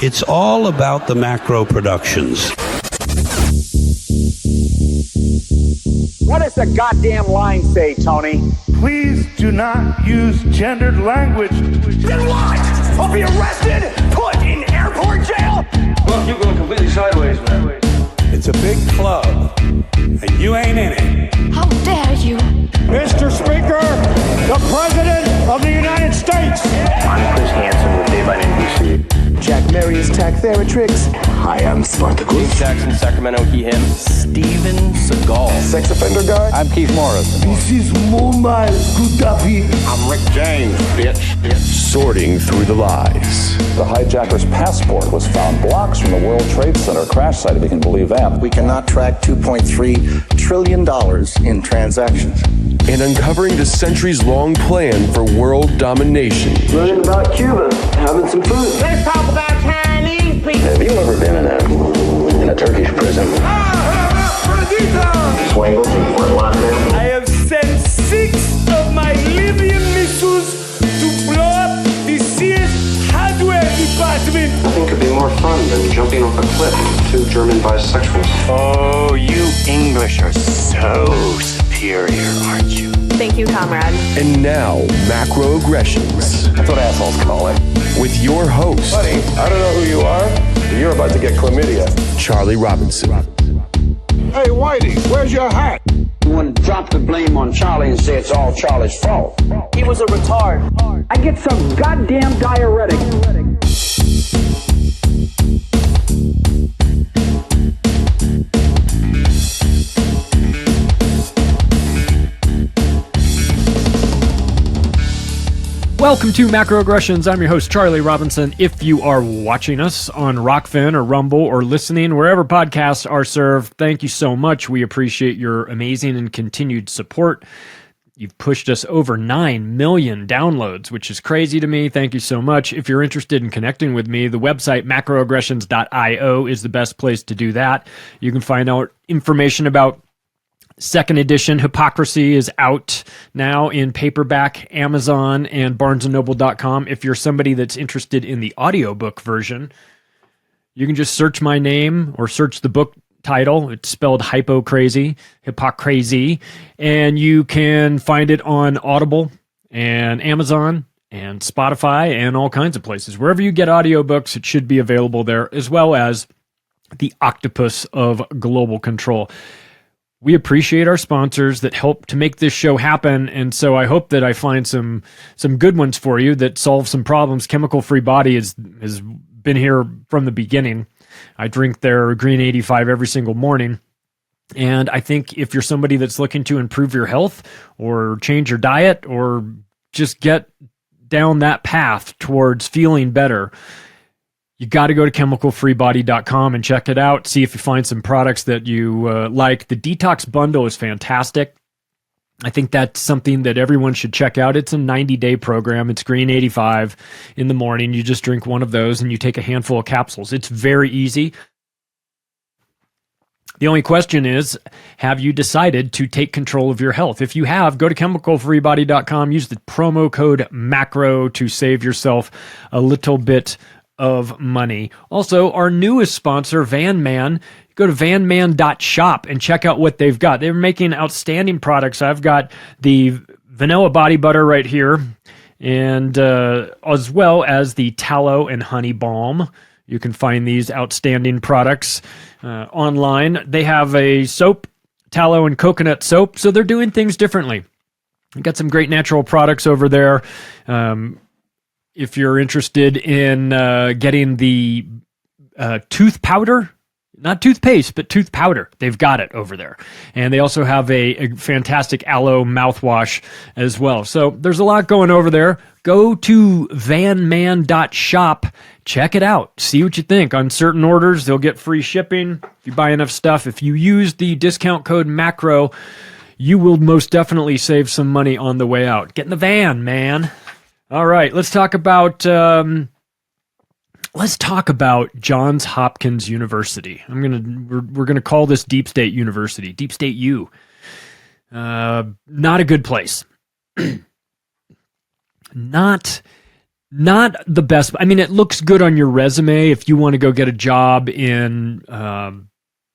It's all about the macro productions. What does the goddamn line say, Tony? Please do not use gendered language. Then what? I'll be arrested, put in airport jail? Look, you're going completely sideways, man. It's a big club, and you ain't in it. How dare you? Mr. Speaker, the President of the United States. I'm Chris Hansen with Dave on NBC. Jack Marius Tack Theratrix. Hi, I'm Spartacus. Jackson, Sacramento, he, him. Steven Seagal. Sex offender guy. I'm Keith Morris. This is Muammar Gaddafi. I'm Rick James, bitch. Sorting through the lies. The hijacker's passport was found blocks from the World Trade Center crash site, if you can believe that. We cannot track $2.3 trillion in transactions. And uncovering the centuries-long plan for world domination. Learning about Cuba, having some food. Let's talk about Chinese people. Have you ever been in a Turkish prison? Swangles and Fort Lauderdale? I have sent 6 of my Libyan missiles to blow up the CS hardware department. Nothing could be more fun than jumping off a cliff with 2 German bisexuals. Oh, you English are so superior, aren't you? Thank you, comrade. And now, Macroaggressions. That's what assholes call it. With your host, Buddy, I don't know who you are, but you're about to get chlamydia. Charlie Robinson. Hey, Whitey, where's your hat? You want to drop the blame on Charlie and say it's all Charlie's fault. He was a retard. I get some goddamn diuretic. Welcome to Macroaggressions. I'm your host, Charlie Robinson. If you are watching us on Rockfin or Rumble or listening wherever podcasts are served, thank you so much. We appreciate your amazing and continued support. You've pushed us over 9 million downloads, which is crazy to me. Thank you so much. If you're interested in connecting with me, the website macroaggressions.io is the best place to do that. You can find out information about Second edition Hypocrisy is out now in paperback, Amazon, and barnesandnoble.com. If you're somebody that's interested in the audiobook version, you can just search my name or search the book title. It's spelled hypocrazy, hypocrazy, and you can find it on Audible and Amazon and Spotify and all kinds of places. Wherever you get audiobooks, it should be available there, as well as the octopus of global control. We appreciate our sponsors that help to make this show happen, and so I hope that I find some good ones for you that solve some problems. Chemical Free Body has been here from the beginning. I drink their Green 85 every single morning, and I think if you're somebody that's looking to improve your health or change your diet or just get down that path towards feeling better, you got to go to chemicalfreebody.com and check it out. See if you find some products that you like. The Detox Bundle is fantastic. I think that's something that everyone should check out. It's a 90-day program. It's Green 85 in the morning. You just drink one of those and you take a handful of capsules. It's very easy. The only question is, have you decided to take control of your health? If you have, go to chemicalfreebody.com. Use the promo code MACRO to save yourself a little bit of money. Also, our newest sponsor, Van Man. Go to vanman.shop and check out what they've got. They're making outstanding products. I've got the vanilla body butter right here, and as well as the tallow and honey balm. You can find these outstanding products online. They have a soap, tallow and coconut soap, so they're doing things differently. You've got some great natural products over there. If you're interested in getting the tooth powder, not toothpaste, but tooth powder, they've got it over there. And they also have a fantastic aloe mouthwash as well. So there's a lot going over there. Go to vanman.shop. Check it out. See what you think. On certain orders, they'll get free shipping if you buy enough stuff. If you use the discount code MACRO, you will most definitely save some money on the way out. Get in the van, man. All right, let's talk about Johns Hopkins University. We're gonna call this Deep State University, Deep State U. Not a good place. Not not the best. I mean, it looks good on your resume if you want to go get a job in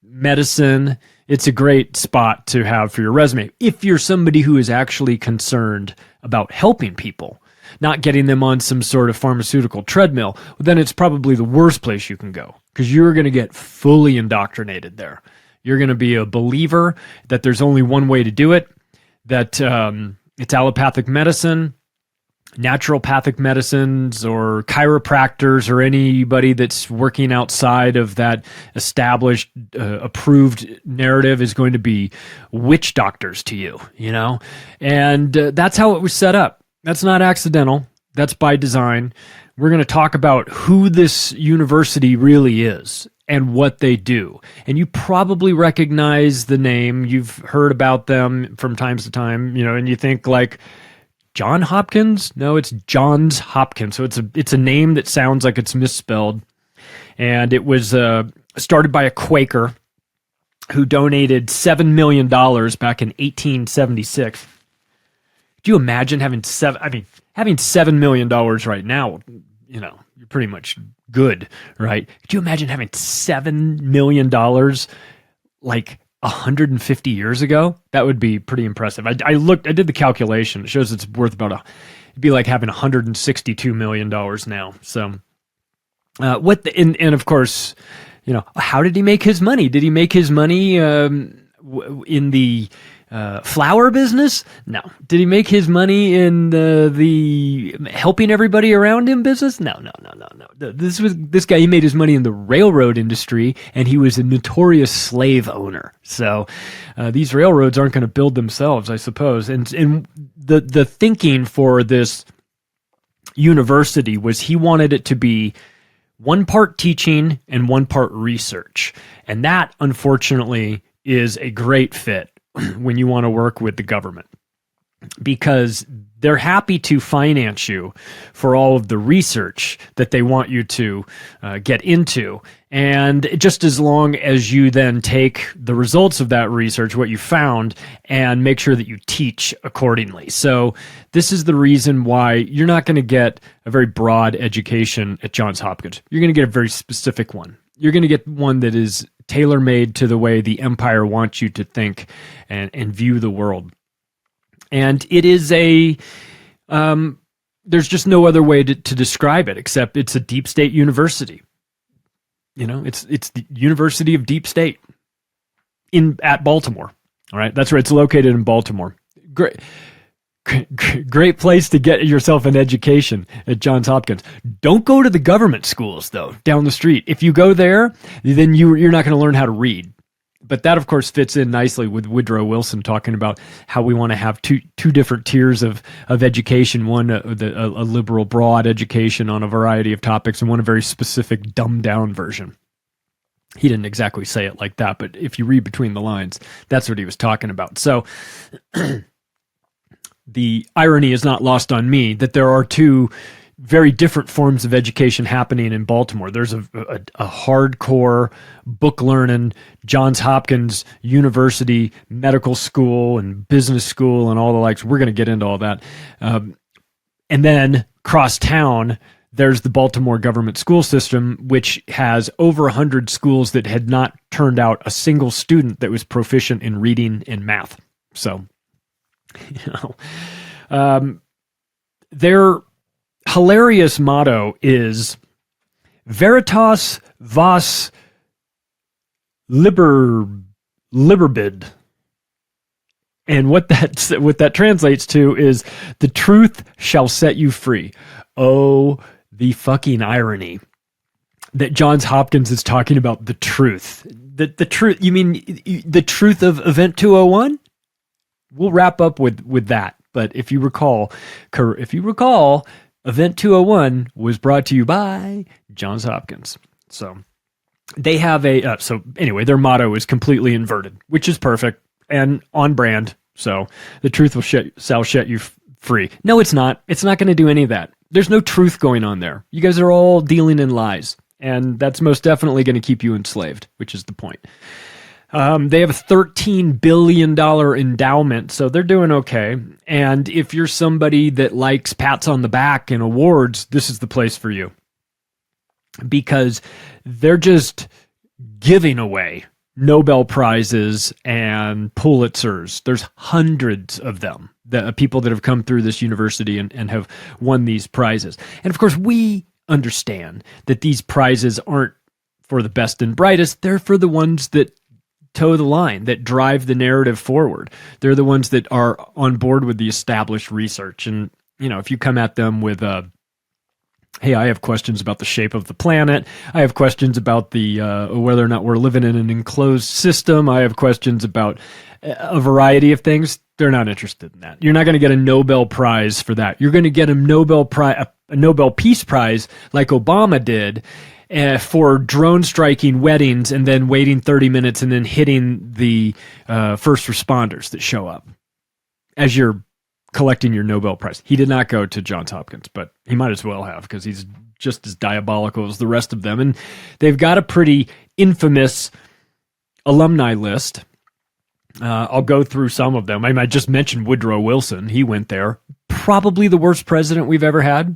medicine. It's a great spot to have for your resume. If you're somebody who is actually concerned about helping people, not getting them on some sort of pharmaceutical treadmill, then it's probably the worst place you can go, because you're going to get fully indoctrinated there. You're going to be a believer that there's only one way to do it, that it's allopathic medicine, naturopathic medicines, or chiropractors, or anybody that's working outside of that established, approved narrative is going to be witch doctors to you, you know? And that's how it was set up. That's not accidental. That's by design. We're going to talk about who this university really is and what they do. And you probably recognize the name. You've heard about them from time to time, you know, and you think like, John Hopkins? No, it's Johns Hopkins. So it's a name that sounds like it's misspelled. And it was started by a Quaker who donated $7 million back in 1876. Do you imagine having $7 million right now? You know, you're pretty much good, right? Could you imagine having $7 million like 150 years ago? That would be pretty impressive. I did the calculation. It shows it's worth about it'd be like having $162 million now. So, and of course, you know, how did he make his money? Did he make his money in the flower business? No. Did he make his money in the helping everybody around him business? No. This guy, he made his money in the railroad industry, and he was a notorious slave owner. So these railroads aren't going to build themselves, I suppose. And the thinking for this university was he wanted it to be one part teaching and one part research. And that, unfortunately, is a great fit when you want to work with the government, because they're happy to finance you for all of the research that they want you to get into. And just as long as you then take the results of that research, what you found, and make sure that you teach accordingly. So this is the reason why you're not going to get a very broad education at Johns Hopkins. You're going to get a very specific one. You're going to get one that is tailor-made to the way the empire wants you to think and view the world. And it is there's just no other way to describe it except it's a deep state university. You know, it's the University of Deep State at Baltimore. All right, that's where it's located, in Baltimore. Great place to get yourself an education at Johns Hopkins. Don't go to the government schools, though, down the street. If you go there, then you're not going to learn how to read. But that, of course, fits in nicely with Woodrow Wilson talking about how we want to have two different tiers of education. One, a liberal, broad education on a variety of topics, and one, a very specific, dumbed-down version. He didn't exactly say it like that, but if you read between the lines, that's what he was talking about. So the irony is not lost on me that there are two very different forms of education happening in Baltimore. There's a hardcore book learning Johns Hopkins University medical school and business school and all the likes. We're going to get into all that. And then cross town, there's the Baltimore government school system, which has over 100 schools that had not turned out a single student that was proficient in reading and math. So, you know, their hilarious motto is Veritas Vos Liberbid. And what that translates to is the truth shall set you free. Oh, the fucking irony that Johns Hopkins is talking about the truth. The truth, you mean the truth of Event 201? We'll wrap up with that. But if you recall, Event 201 was brought to you by Johns Hopkins. So they have anyway, their motto is completely inverted, which is perfect and on brand. So the truth shall set you free. No, it's not. It's not going to do any of that. There's no truth going on there. You guys are all dealing in lies, and that's most definitely going to keep you enslaved, which is the point. They have a $13 billion endowment, so they're doing okay. And if you're somebody that likes pats on the back and awards, this is the place for you. Because they're just giving away Nobel Prizes and Pulitzers. There's hundreds of them, the people that have come through this university and have won these prizes. And of course, we understand that these prizes aren't for the best and brightest. They're for the ones that toe the line, that drive the narrative forward. They're the ones that are on board with the established research. And, you know, if you come at them with hey, I have questions about the shape of the planet. I have questions about the whether or not we're living in an enclosed system. I have questions about a variety of things. They're not interested in that. You're not going to get a Nobel Prize for that. You're going to get a Nobel Peace Prize like Obama did for drone striking weddings and then waiting 30 minutes and then hitting the first responders that show up as you're collecting your Nobel Prize. He did not go to Johns Hopkins, but he might as well have, because he's just as diabolical as the rest of them. And they've got a pretty infamous alumni list. I'll go through some of them. I just mentioned Woodrow Wilson. He went there. Probably the worst president we've ever had.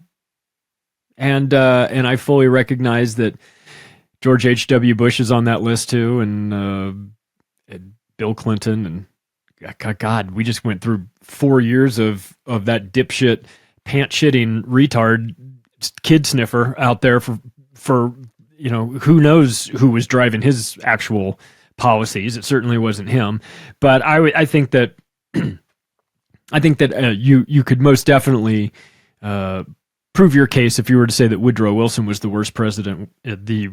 And I fully recognize that George H.W. Bush is on that list too, and Bill Clinton, and God, we just went through 4 years of that dipshit, pant-shitting retard kid sniffer out there for you know, who knows who was driving his actual policies. It certainly wasn't him. But I think that you could most definitely prove your case if you were to say that Woodrow Wilson was the worst president the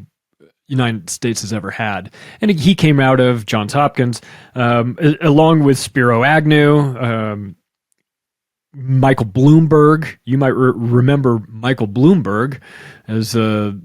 United States has ever had. And he came out of Johns Hopkins, along with Spiro Agnew, Michael Bloomberg. You might remember Michael Bloomberg as a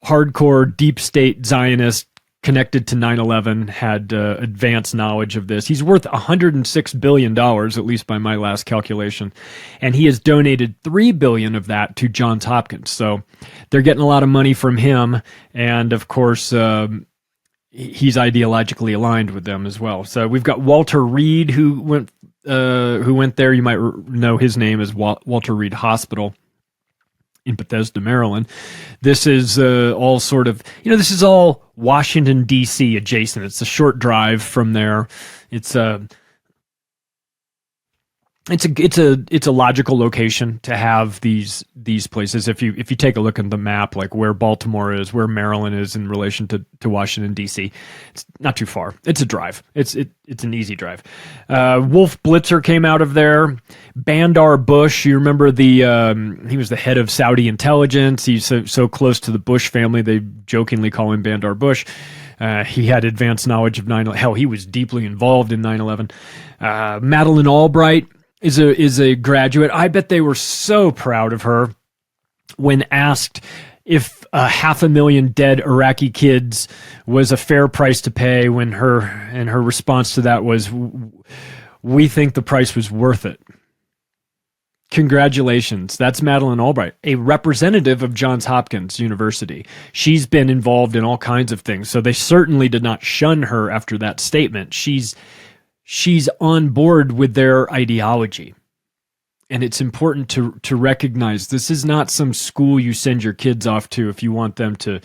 hardcore deep state Zionist connected to 9/11, had advanced knowledge of this. He's worth $106 billion, at least by my last calculation. And he has donated $3 billion of that to Johns Hopkins. So they're getting a lot of money from him. And of course, he's ideologically aligned with them as well. So we've got Walter Reed, who went there. You might know his name as Walter Reed Hospital in Bethesda, Maryland. This is all sort of, this is all Washington, D.C. adjacent. It's a short drive from there. It's a logical location to have these places. If you take a look at the map, like where Baltimore is, where Maryland is in relation to Washington, D.C., it's not too far. It's a drive. It's an easy drive. Wolf Blitzer came out of there. Bandar Bush, you remember he was the head of Saudi intelligence. He's so close to the Bush family, they jokingly call him Bandar Bush. He had advanced knowledge of 9/11. Hell, he was deeply involved in 9/11. Madeleine Albright is a graduate. I bet they were so proud of her when asked if 500,000 dead Iraqi kids was a fair price to pay, when her response to that was, "We think the price was worth it." Congratulations. That's Madeleine Albright, a representative of Johns Hopkins University. She's been involved in all kinds of things, so they certainly did not shun her after that statement. She's on board with their ideology. And it's important to recognize this is not some school you send your kids off to if you want them to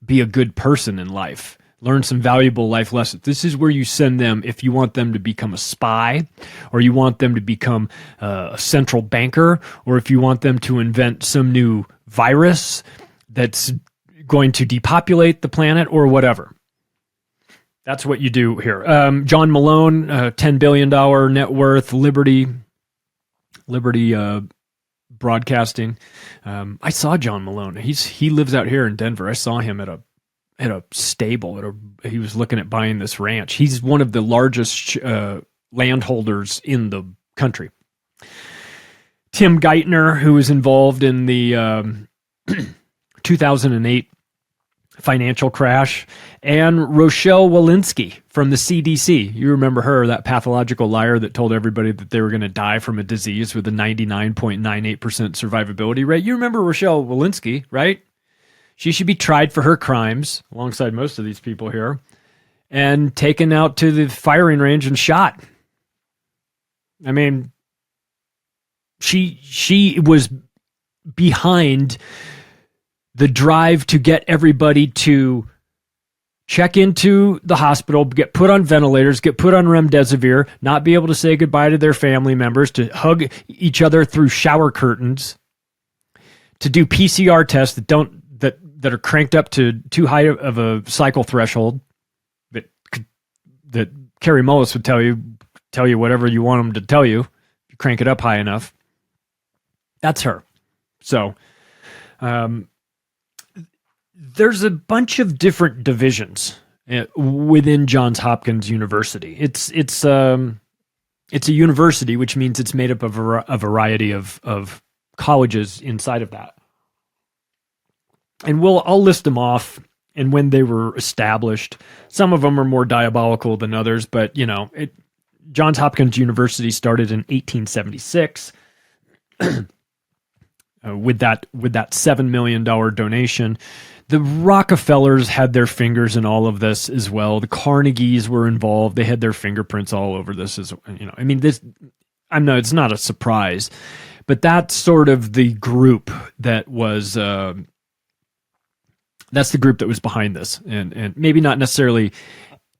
be a good person in life, learn some valuable life lessons. This is where you send them if you want them to become a spy, or you want them to become a central banker, or if you want them to invent some new virus that's going to depopulate the planet, or whatever. That's what you do here. John Malone, $10 billion net worth, Liberty Broadcasting. I saw John Malone. He lives out here in Denver. I saw him at a stable. He was looking at buying this ranch. He's one of the largest landholders in the country. Tim Geithner, who was involved in the 2008 financial crash, and Rochelle Walensky from the CDC. You remember her, that pathological liar that told everybody that they were going to die from a disease with a 99.98% survivability rate. You remember Rochelle Walensky, right? She should be tried for her crimes alongside most of these people here and taken out to the firing range and shot. I mean, she was behind the drive to get everybody to check into the hospital, get put on ventilators, get put on remdesivir, not be able to say goodbye to their family members, to hug each other through shower curtains, to do PCR tests that are cranked up to too high of a cycle threshold, that Carrie Mullis would tell you whatever you want them to tell you. If you crank it up high enough. That's her. So, there's a bunch of different divisions within Johns Hopkins University. It's a university, which means it's made up of a variety of colleges inside of that. And I'll list them off and when they were established. Some of them are more diabolical than others, but Johns Hopkins University started in 1876 with that $7 million donation. The Rockefellers had their fingers in all of this as well. The Carnegies were involved. They had their fingerprints all over this it's not a surprise, but that's sort of the group that was that's the group that was behind this, and maybe not necessarily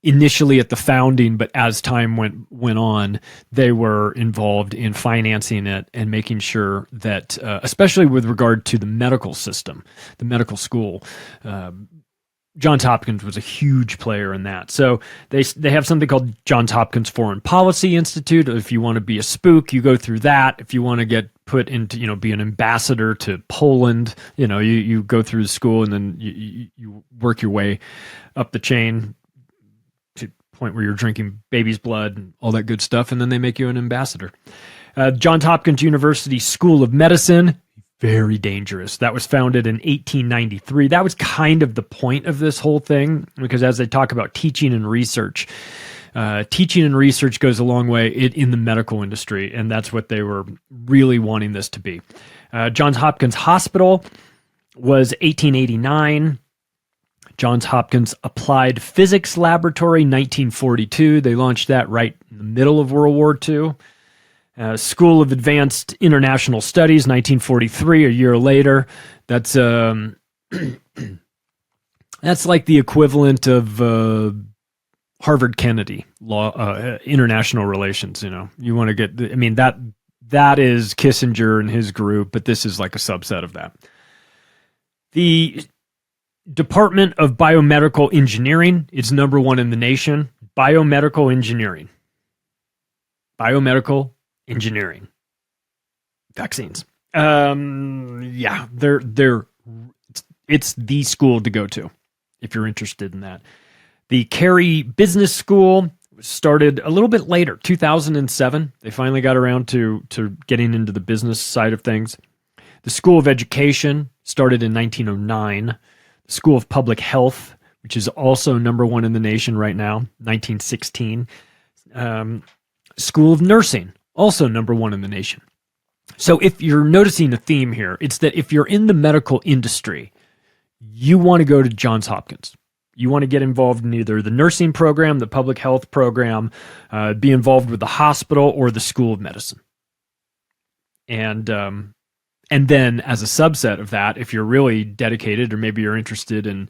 initially at the founding, but as time went on, they were involved in financing it and making sure that, especially with regard to the medical system, the medical school, Johns Hopkins was a huge player in that. So they have something called Johns Hopkins Foreign Policy Institute. If you want to be a spook, you go through that. If you want to get put into, be an ambassador to Poland, you go through the school and then you work your way up the chain to the point where you're drinking baby's blood and all that good stuff. And then they make you an ambassador. Johns Hopkins University School of Medicine, very dangerous. That was founded in 1893. That was kind of the point of this whole thing, because as they talk about teaching and research goes a long way in the medical industry, and that's what they were really wanting this to be. Johns Hopkins Hospital was 1889. Johns Hopkins Applied Physics Laboratory, 1942. They launched that right in the middle of World War II. School of Advanced International Studies, 1943, a year later. That's that's like the equivalent of Harvard Kennedy law, international relations. You want to get. That is Kissinger and his group, but this is like a subset of that. The Department of Biomedical Engineering is number one in the nation. Biomedical engineering. Vaccines. It's the school to go to if you're interested in that. The Carey Business School started a little bit later, 2007. They finally got around to getting into the business side of things. The School of Education started in 1909. The School of Public Health, which is also number one in the nation right now, 1916. School of Nursing, also number one in the nation. So if you're noticing a theme here, it's that if you're in the medical industry, you want to go to Johns Hopkins. You want to get involved in either the nursing program, the public health program, be involved with the hospital or the School of Medicine. And then as a subset of that, if you're really dedicated, or maybe you're interested in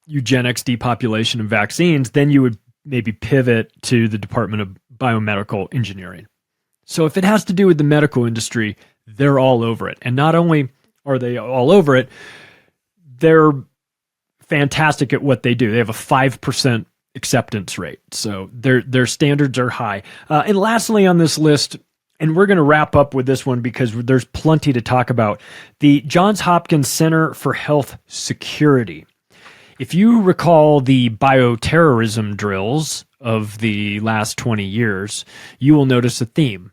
eugenics, depopulation, and vaccines, then you would maybe pivot to the Department of Biomedical Engineering. So if it has to do with the medical industry, they're all over it. And not only are they all over it, they're fantastic at what they do. They have a 5% acceptance rate. So their standards are high. And lastly on this list, and we're going to wrap up with this one because there's plenty to talk about, the Johns Hopkins Center for Health Security. If you recall the bioterrorism drills of the last 20 years, you will notice a theme.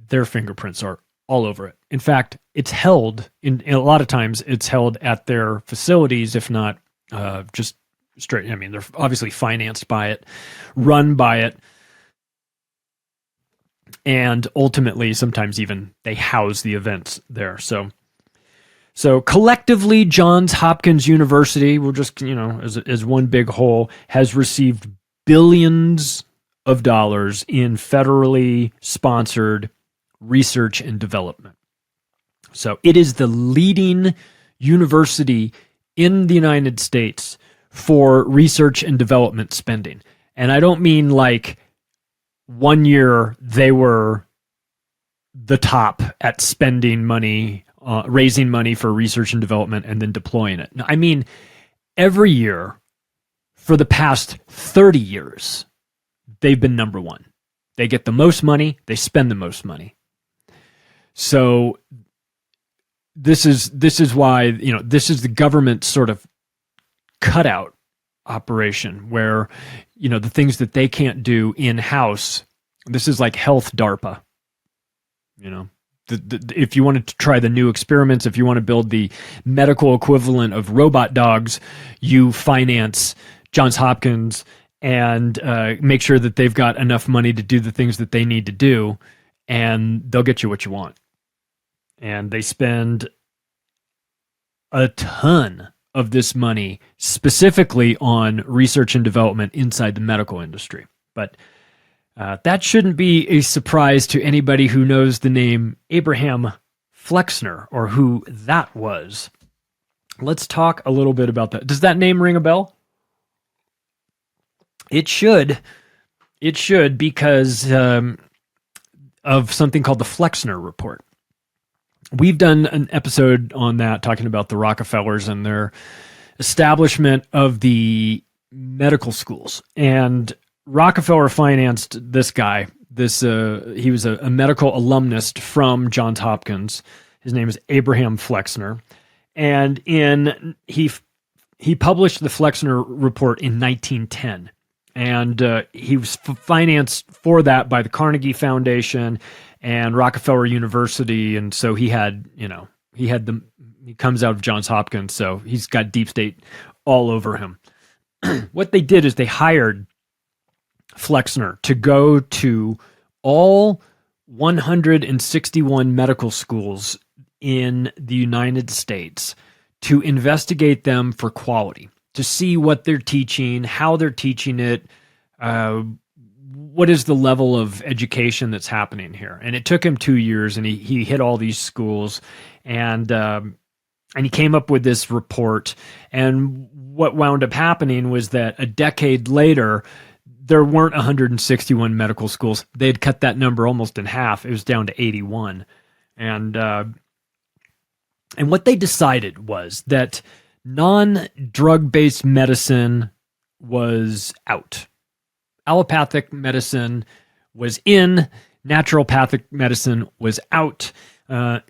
Their fingerprints are all over it. In fact, it's held, in a lot of times, it's held at their facilities, if not just straight. They're obviously financed by it, run by it, and ultimately, sometimes even they house the events there. So So collectively, Johns Hopkins University, we'll just, as one big whole, has received billions of dollars in federally sponsored research and development. So it is the leading university in the United States for research and development spending. And I don't mean like one year they were the top at spending money, raising money for research and development and then deploying it. No, I mean, every year for the past 30 years, they've been number one. They get the most money, they spend the most money. So this is why, this is the government sort of cutout operation where, the things that they can't do in-house, this is like health DARPA. If you wanted to try the new experiments, if you want to build the medical equivalent of robot dogs, you finance Johns Hopkins and make sure that they've got enough money to do the things that they need to do, and they'll get you what you want. And they spend a ton of this money specifically on research and development inside the medical industry. But that shouldn't be a surprise to anybody who knows the name Abraham Flexner or who that was. Let's talk a little bit about that. Does that name ring a bell? It should. It should, because of something called the Flexner Report. We've done an episode on that, talking about the Rockefellers and their establishment of the medical schools. And Rockefeller financed this guy. He was a medical alumnus from Johns Hopkins. His name is Abraham Flexner. And he published the Flexner Report in 1910. And he was financed for that by the Carnegie Foundation and Rockefeller University. And so he comes out of Johns Hopkins, so he's got deep state all over him. What they did is they hired Flexner to go to all 161 medical schools in the United States to investigate them for quality, to see what they're teaching, how they're teaching it, what is the level of education that's happening here. And it took him 2 years, and he hit all these schools, and he came up with this report. And what wound up happening was that a decade later, there weren't 161 medical schools. They had cut that number almost in half. It was down to 81. And what they decided was that non-drug-based medicine was out. Allopathic medicine was in, naturopathic medicine was out, and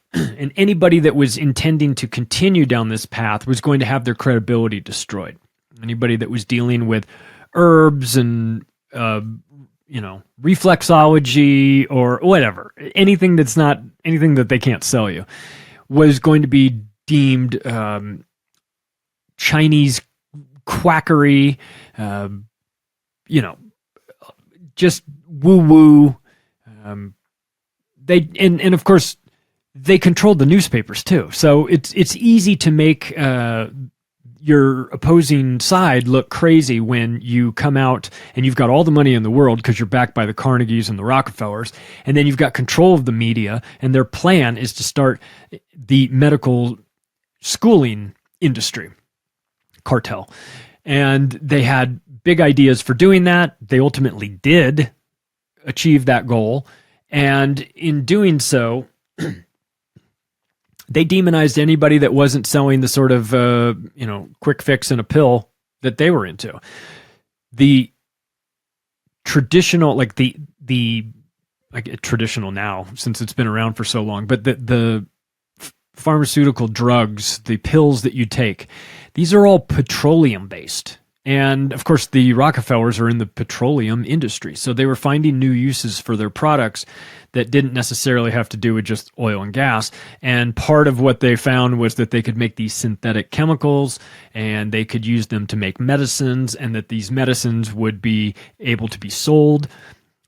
anybody that was intending to continue down this path was going to have their credibility destroyed. Anybody that was dealing with herbs and reflexology or whatever, anything that they can't sell you, was going to be deemed Chinese quackery, just woo-woo. And of course, they controlled the newspapers too. So it's easy to make your opposing side look crazy when you come out and you've got all the money in the world because you're backed by the Carnegies and the Rockefellers, and then you've got control of the media, and their plan is to start the medical schooling industry cartel. And they had big ideas for doing that. They ultimately did achieve that goal. And in doing so, they demonized anybody that wasn't selling the sort of, quick fix in a pill that they were into. The traditional, traditional now, since it's been around for so long, but the pharmaceutical drugs, the pills that you take, these are all petroleum based. And of course, the Rockefellers are in the petroleum industry. So they were finding new uses for their products that didn't necessarily have to do with just oil and gas. And part of what they found was that they could make these synthetic chemicals, and they could use them to make medicines, and that these medicines would be able to be sold.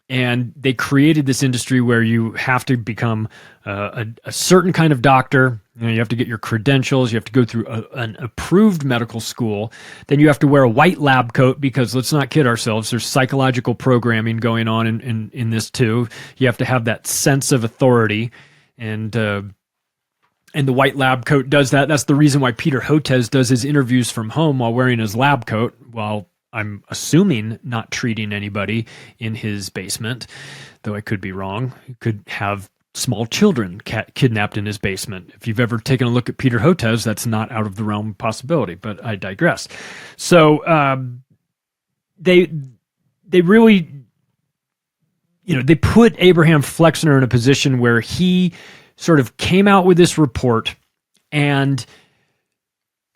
And they created this industry where you have to become a certain kind of doctor. You have to get your credentials. You have to go through an approved medical school. Then you have to wear a white lab coat because, let's not kid ourselves, there's psychological programming going on in this too. You have to have that sense of authority, and the white lab coat does that. That's the reason why Peter Hotez does his interviews from home while wearing his lab coat, while I'm assuming not treating anybody in his basement, though I could be wrong. He could have small children kidnapped in his basement. If you've ever taken a look at Peter Hotez, that's not out of the realm of possibility, but I digress. So they really, they put Abraham Flexner in a position where he sort of came out with this report and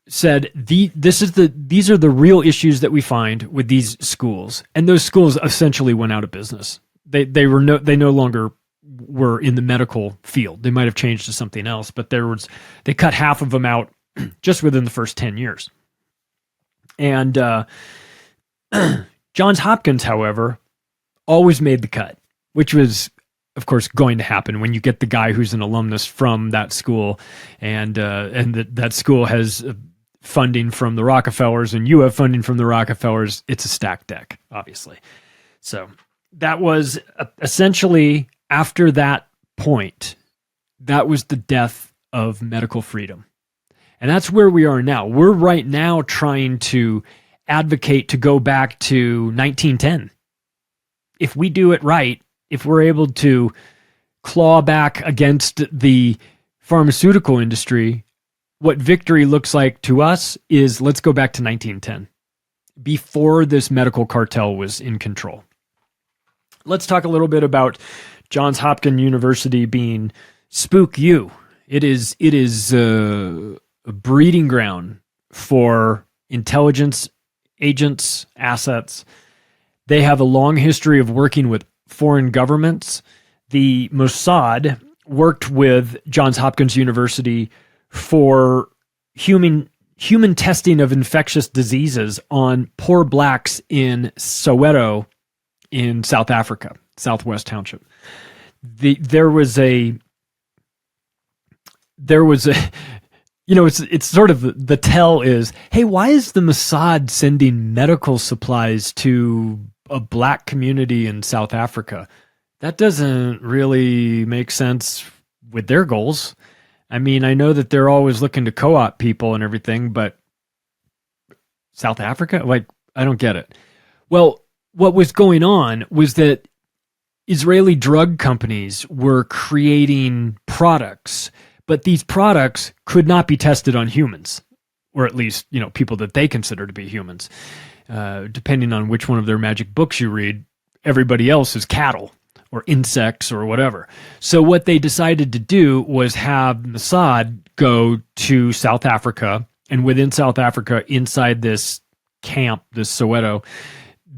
said, these are the real issues that we find with these schools. And those schools essentially went out of business. They no longer were in the medical field. They might have changed to something else, but they cut half of them out just within the first 10 years. And Johns Hopkins, however, always made the cut, which was, of course, going to happen when you get the guy who's an alumnus from that school, and that school has funding from the Rockefellers, and you have funding from the Rockefellers. It's a stacked deck, obviously. So that was essentially, after that point, that was the death of medical freedom. And that's where we are now. We're right now trying to advocate to go back to 1910. If we do it right, if we're able to claw back against the pharmaceutical industry, what victory looks like to us is, let's go back to 1910, before this medical cartel was in control. Let's talk a little bit about Johns Hopkins University being Spook U. It is a breeding ground for intelligence agents, assets. They have a long history of working with foreign governments. The Mossad worked with Johns Hopkins University for human testing of infectious diseases on poor blacks in Soweto in South Africa, Southwest Township. There was a it's sort of the tell is, hey, why is the Mossad sending medical supplies to a black community in South Africa? That doesn't really make sense with their goals. I mean, I know that they're always looking to co-op people and everything, but South Africa? Like, I don't get it. Well, what was going on was that Israeli drug companies were creating products, but these products could not be tested on humans, or at least, people that they consider to be humans. Depending on which one of their magic books you read, everybody else is cattle or insects or whatever. So what they decided to do was have Mossad go to South Africa, and within South Africa, inside this camp, this Soweto,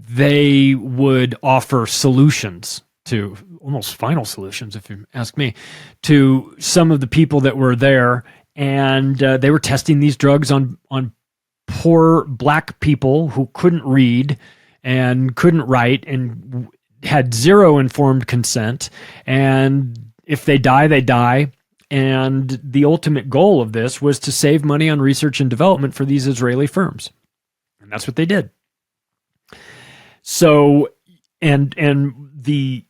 they would offer solutions, to almost final solutions, if you ask me, to some of the people that were there. And they were testing these drugs on poor black people who couldn't read and couldn't write and had zero informed consent. And if they die, they die. And the ultimate goal of this was to save money on research and development for these Israeli firms. And that's what they did. So, and the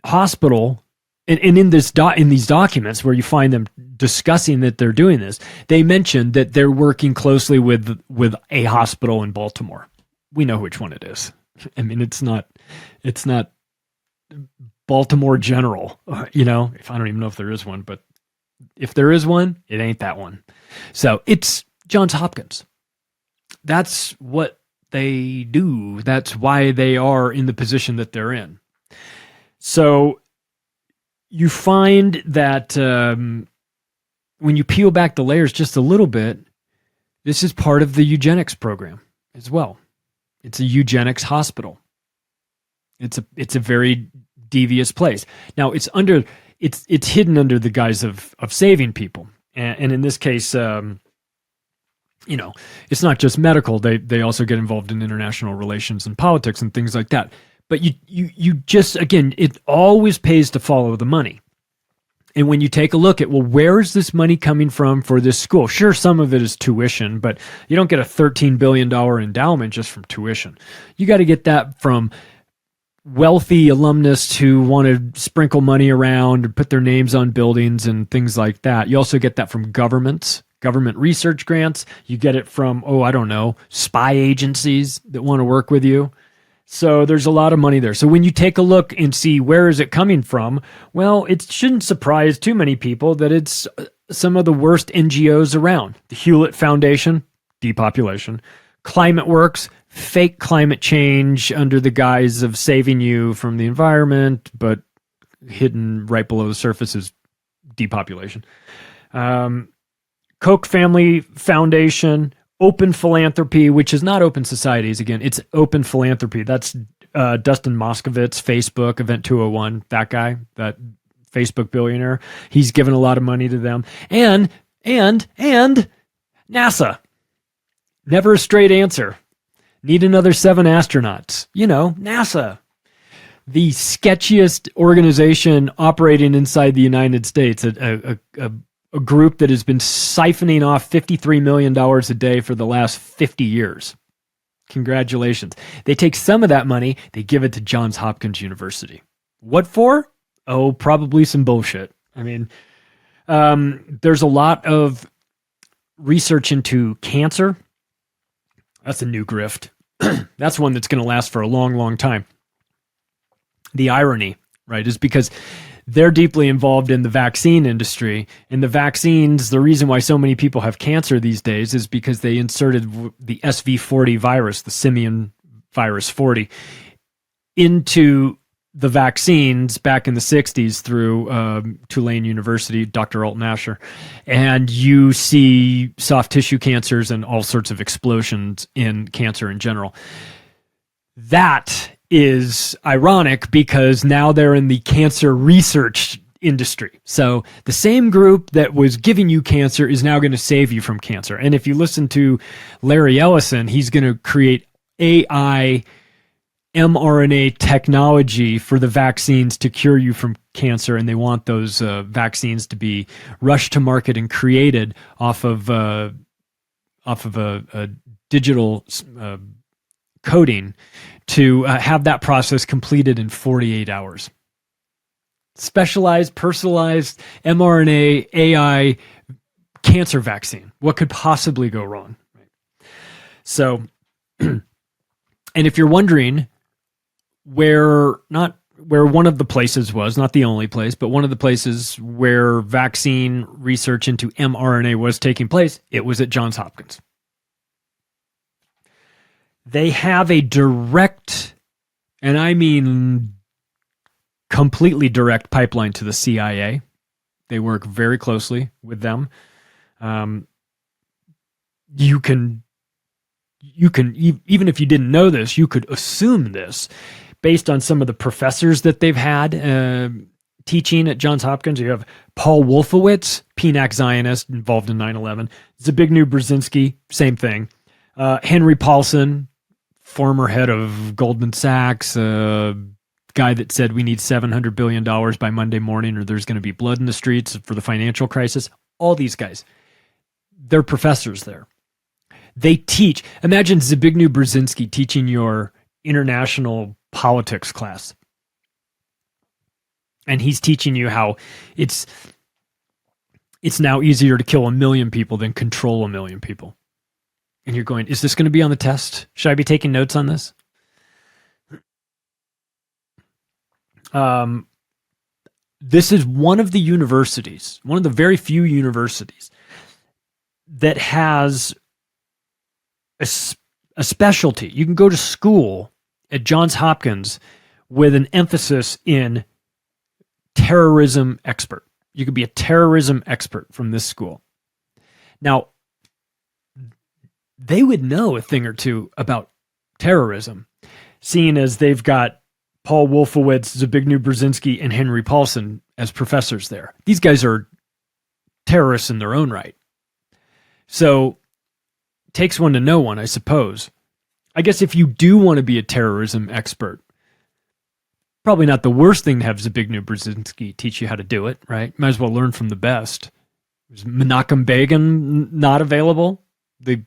hospital, and in these documents where you find them discussing that they're doing this, they mentioned that they're working closely with a hospital in Baltimore. We know which one it is. I mean, it's not Baltimore General, if I don't even know if there is one, but if there is one, it ain't that one. So it's Johns Hopkins. That's what they do. That's why they are in the position that they're in. So you find that when you peel back the layers just a little bit, this is part of the eugenics program as well. It's a eugenics hospital. It's a very devious place. Now it's hidden under the guise of saving people, and in this case, it's not just medical. They also get involved in international relations and politics and things like that. But you just, again, it always pays to follow the money. And when you take a look at, well, where is this money coming from for this school? Sure, some of it is tuition, but you don't get a $13 billion endowment just from tuition. You got to get that from wealthy alumnus who want to sprinkle money around and put their names on buildings and things like that. You also get that from governments, government research grants. You get it from, spy agencies that want to work with you. So there's a lot of money there. So when you take a look and see where is it coming from, well, it shouldn't surprise too many people that it's some of the worst NGOs around. The Hewlett Foundation, depopulation. Climate Works, fake climate change under the guise of saving you from the environment, but hidden right below the surface is depopulation. Koch Family Foundation, Open Philanthropy, which is not Open Societies. Again, it's Open Philanthropy. That's Dustin Moskovitz, Facebook, Event 201, that guy, that Facebook billionaire. He's given a lot of money to them. And NASA. Never a straight answer. Need another 7 astronauts. NASA. The sketchiest organization operating inside the United States, a group that has been siphoning off $53 million a day for the last 50 years. Congratulations. They take some of that money, they give it to Johns Hopkins University. What for? Oh, probably some bullshit. I mean, there's a lot of research into cancer. That's a new grift. That's one that's going to last for a long, long time. The irony, right, is because they're deeply involved in the vaccine industry. And the vaccines, the reason why so many people have cancer these days is because they inserted the SV40 virus, the simian virus 40, into the vaccines back in the 60s through Tulane University, Dr. Alton Asher. And you see soft tissue cancers and all sorts of explosions in cancer in general. That is ironic because now they're in the cancer research industry. So the same group that was giving you cancer is now going to save you from cancer. And if you listen to Larry Ellison, he's going to create AI mRNA technology for the vaccines to cure you from cancer. And they want those vaccines to be rushed to market and created off of a digital coding to have that process completed in 48 hours. Specialized, personalized mRNA AI cancer vaccine. What could possibly go wrong? Right. So, and if you're wondering where one of the places was, not the only place, but one of the places where vaccine research into mRNA was taking place, it was at Johns Hopkins. They have a direct, and I mean completely direct pipeline to the CIA. They work very closely with them. You can, even if you didn't know this, you could assume this based on some of the professors that they've had teaching at Johns Hopkins. You have Paul Wolfowitz, PNAC Zionist, involved in 9/11. Zbigniew Brzezinski, same thing. Henry Paulson, former head of Goldman Sachs, guy that said we need $700 billion by Monday morning or there's going to be blood in the streets for the financial crisis. All these guys, they're professors there. They teach. Imagine Zbigniew Brzezinski teaching your international politics class. And he's teaching you how it's now easier to kill 1 million people than control 1 million people. And you're going, is this going to be on the test? Should I be taking notes on this? This is one of the universities, one of the very few universities that has a specialty. You can go to school at Johns Hopkins with an emphasis in terrorism expert. You could be a terrorism expert from this school. Now, they would know a thing or two about terrorism, seeing as they've got Paul Wolfowitz, Zbigniew Brzezinski, and Henry Paulson as professors there. These guys are terrorists in their own right. So, takes one to know one, I suppose. I guess if you do want to be a terrorism expert, Probably not the worst thing to have Zbigniew Brzezinski teach you how to do it, right? Might as well learn from the best. Is Menachem Begin not available? The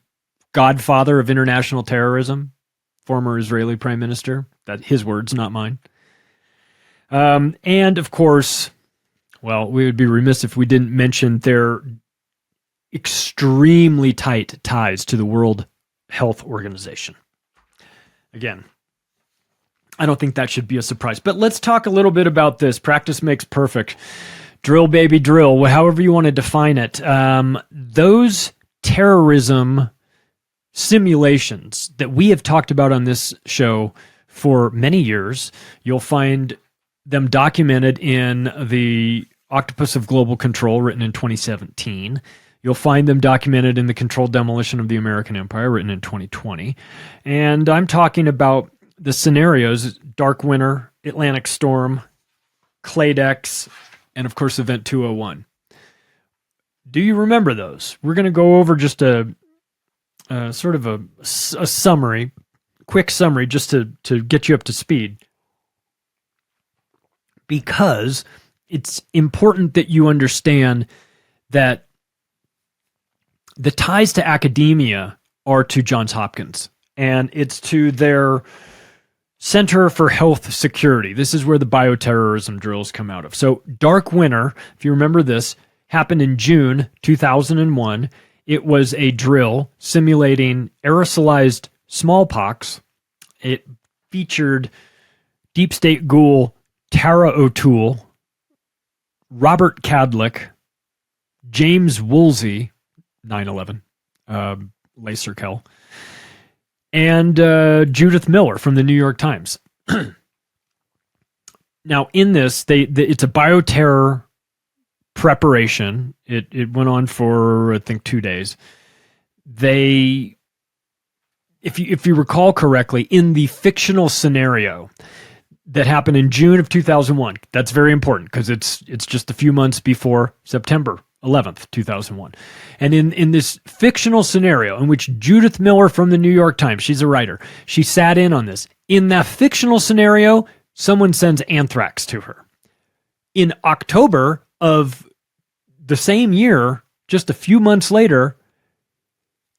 godfather of international terrorism, former Israeli prime minister. That his words, not mine. And of course, well, we would be remiss if we didn't mention their extremely tight ties to the World Health Organization. Again, I don't think that should be a surprise. But let's talk a little bit about this. Practice makes perfect. Drill, baby, drill. However you want to define it. Those terrorism simulations that we have talked about on this show for many years, you'll find them documented in the Octopus of Global Control, written in 2017. You'll find them documented in the Controlled Demolition of the American Empire, written in 2020. And I'm talking about the scenarios: Dark Winter, Atlantic Storm, Claydex, and of course Event 201. Do you remember those? We're going to go over just a sort of a summary, quick summary, just to get you up to speed. Because it's important that you understand that the ties to academia are to Johns Hopkins, and it's to their Center for Health Security. This is where the bioterrorism drills come out of. So Dark Winter, if you remember this, happened in June 2001. It was a drill simulating aerosolized smallpox. It featured deep state ghoul Tara O'Toole, Robert Kadlec, James Woolsey, 9/11, Laserkel, and Judith Miller from the New York Times. Now, in this, it's a bioterror preparation. It went on for, I think, 2 days. They, if you recall correctly, in the fictional scenario that happened in June of 2001, that's very important because it's just a few months before September 11th, 2001. And in this fictional scenario in which Judith Miller from the New York Times, she's a writer, she sat in on this. In that fictional scenario, someone sends anthrax to her. In October of the same year, just a few months later,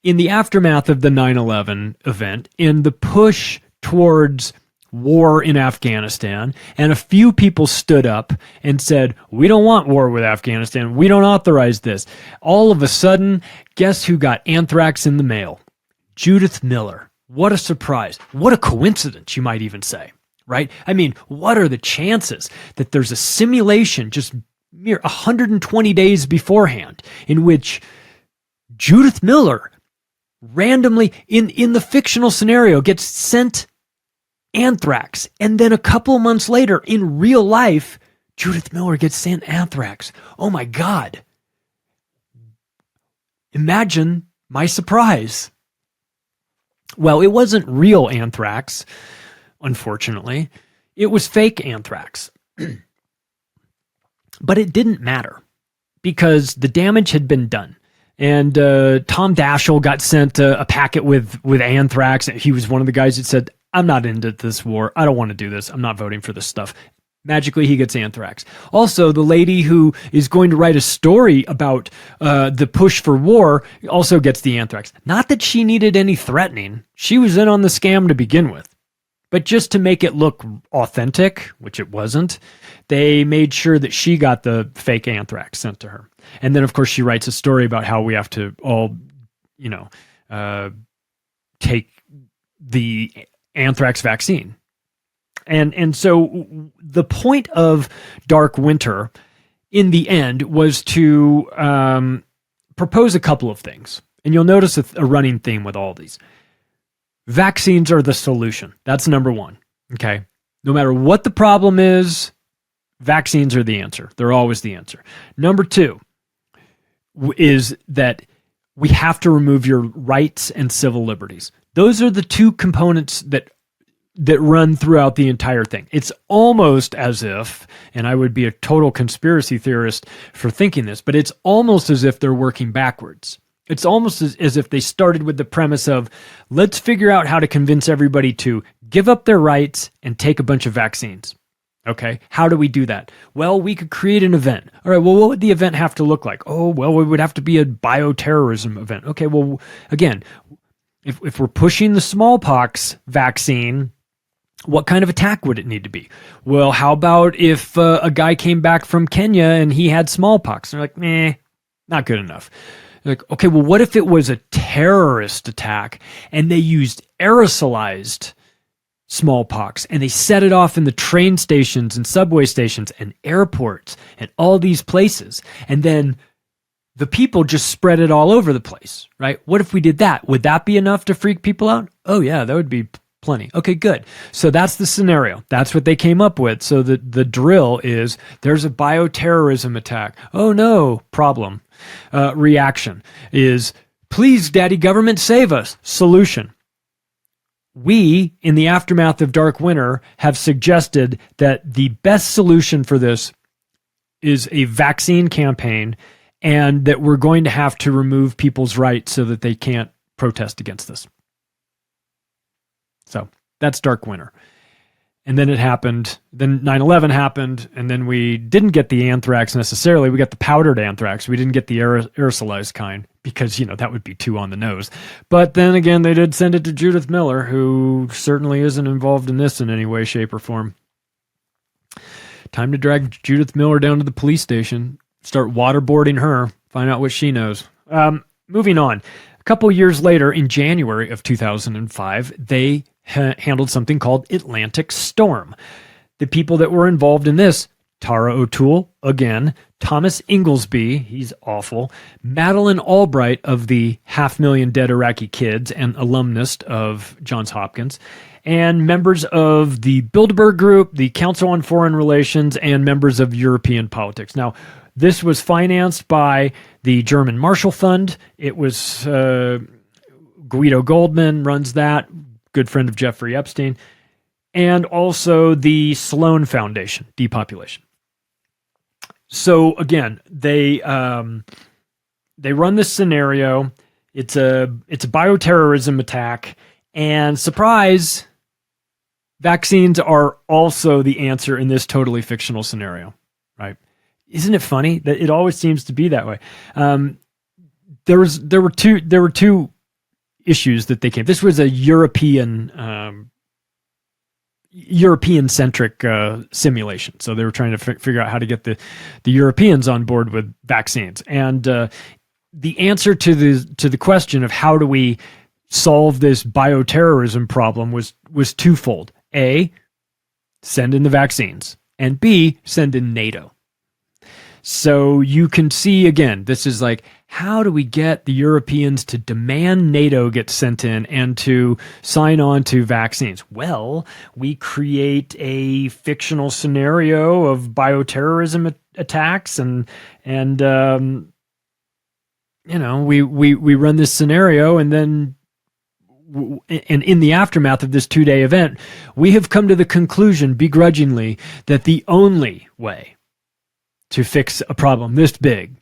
in the aftermath of the 9/11 event, in the push towards war in Afghanistan, and a few people stood up and said, we don't want war with Afghanistan. We don't authorize this. All of a sudden, guess who got anthrax in the mail? Judith Miller. What a surprise. What a coincidence, you might even say, right? I mean, what are the chances that there's a simulation just mere 120 days beforehand in which Judith Miller randomly, in the fictional scenario, gets sent anthrax, and then a couple months later, in real life, Judith Miller gets sent anthrax. Oh my God. Imagine my surprise. Well, it wasn't real anthrax, unfortunately. It was fake anthrax. But it didn't matter because the damage had been done. And Tom Daschle got sent a packet with anthrax. He was one of the guys that said, I'm not into this war. I don't want to do this. I'm not voting for this stuff. Magically, he gets anthrax. Also, the lady who is going to write a story about the push for war also gets the anthrax. Not that she needed any threatening. She was in on the scam to begin with. But just to make it look authentic, which it wasn't, they made sure that she got the fake anthrax sent to her. And then, of course, she writes a story about how we have to all, take the anthrax vaccine. And so the point of Dark Winter, in the end, was to propose a couple of things. And you'll notice a running theme with all these. Vaccines are the solution. That's number one. Okay. No matter what the problem is, vaccines are the answer. They're always the answer. Number two is that we have to remove your rights and civil liberties. Those are the two components that run throughout the entire thing. It's almost as if, and I would be a total conspiracy theorist for thinking this, but it's almost as if they're working backwards. It's almost as if they started with the premise of, let's figure out how to convince everybody to give up their rights and take a bunch of vaccines. Okay, how do we do that? Well, we could create an event. All right, well, what would the event have to look like? Oh, well, it would have to be a bioterrorism event. Okay, well, again, if we're pushing the smallpox vaccine, what kind of attack would it need to be? Well, how about if a guy came back from Kenya and he had smallpox? They're like, meh, not good enough. They're like, okay, well, what if it was a terrorist attack and they used aerosolized smallpox and they set it off in the train stations and subway stations and airports and all these places, and then the people just spread it all over the place, right? What if we did that? Would that be enough to freak people out? Oh yeah, that would be plenty. Okay, good. So that's the scenario. That's what they came up with. So the drill is there's a bioterrorism attack. Oh no, problem. Reaction is, please, daddy government, save us. Solution. We, in the aftermath of Dark Winter, have suggested that the best solution for this is a vaccine campaign, and that we're going to have to remove people's rights so that they can't protest against this. So that's Dark Winter. And then it happened. Then 9/11 happened, and then we didn't get the anthrax necessarily. We got the powdered anthrax. We didn't get the aerosolized kind because, that would be too on the nose. But then again, they did send it to Judith Miller, who certainly isn't involved in this in any way, shape, or form. Time to drag Judith Miller down to the police station, start waterboarding her, find out what she knows. Moving on. A couple years later, in January of 2005, they handled something called Atlantic Storm. The people that were involved in this: Tara O'Toole, again, Thomas Inglesby, he's awful, Madeleine Albright of the 500,000 Dead Iraqi Kids and alumnus of Johns Hopkins, and members of the Bilderberg Group, the Council on Foreign Relations, and members of European politics. Now, this was financed by the German Marshall Fund. It was Guido Goldman runs that, good friend of Jeffrey Epstein, and also the Sloan Foundation, depopulation. So again, they run this scenario. It's a bioterrorism attack, and surprise, vaccines are also the answer in this totally fictional scenario, right? Isn't it funny that it always seems to be that way? There were two issues that they came. This was a European-centric simulation. So they were trying to figure out how to get the Europeans on board with vaccines. And the answer to the question of how do we solve this bioterrorism problem was twofold. A, send in the vaccines, and B, send in NATO. So you can see, again, this is like, how do we get the Europeans to demand NATO get sent in and to sign on to vaccines? Well, we create a fictional scenario of bioterrorism attacks, and we run this scenario, and then in the aftermath of this 2-day event, we have come to the conclusion, begrudgingly, that the only way to fix a problem this big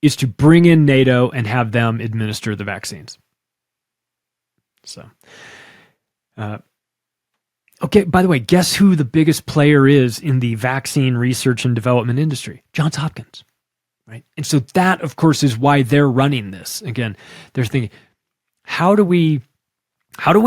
is to bring in NATO and have them administer the vaccines. So, okay, by the way, guess who the biggest player is in the vaccine research and development industry? Johns Hopkins, right? And so that, of course, is why they're running this. Again, they're thinking, how do we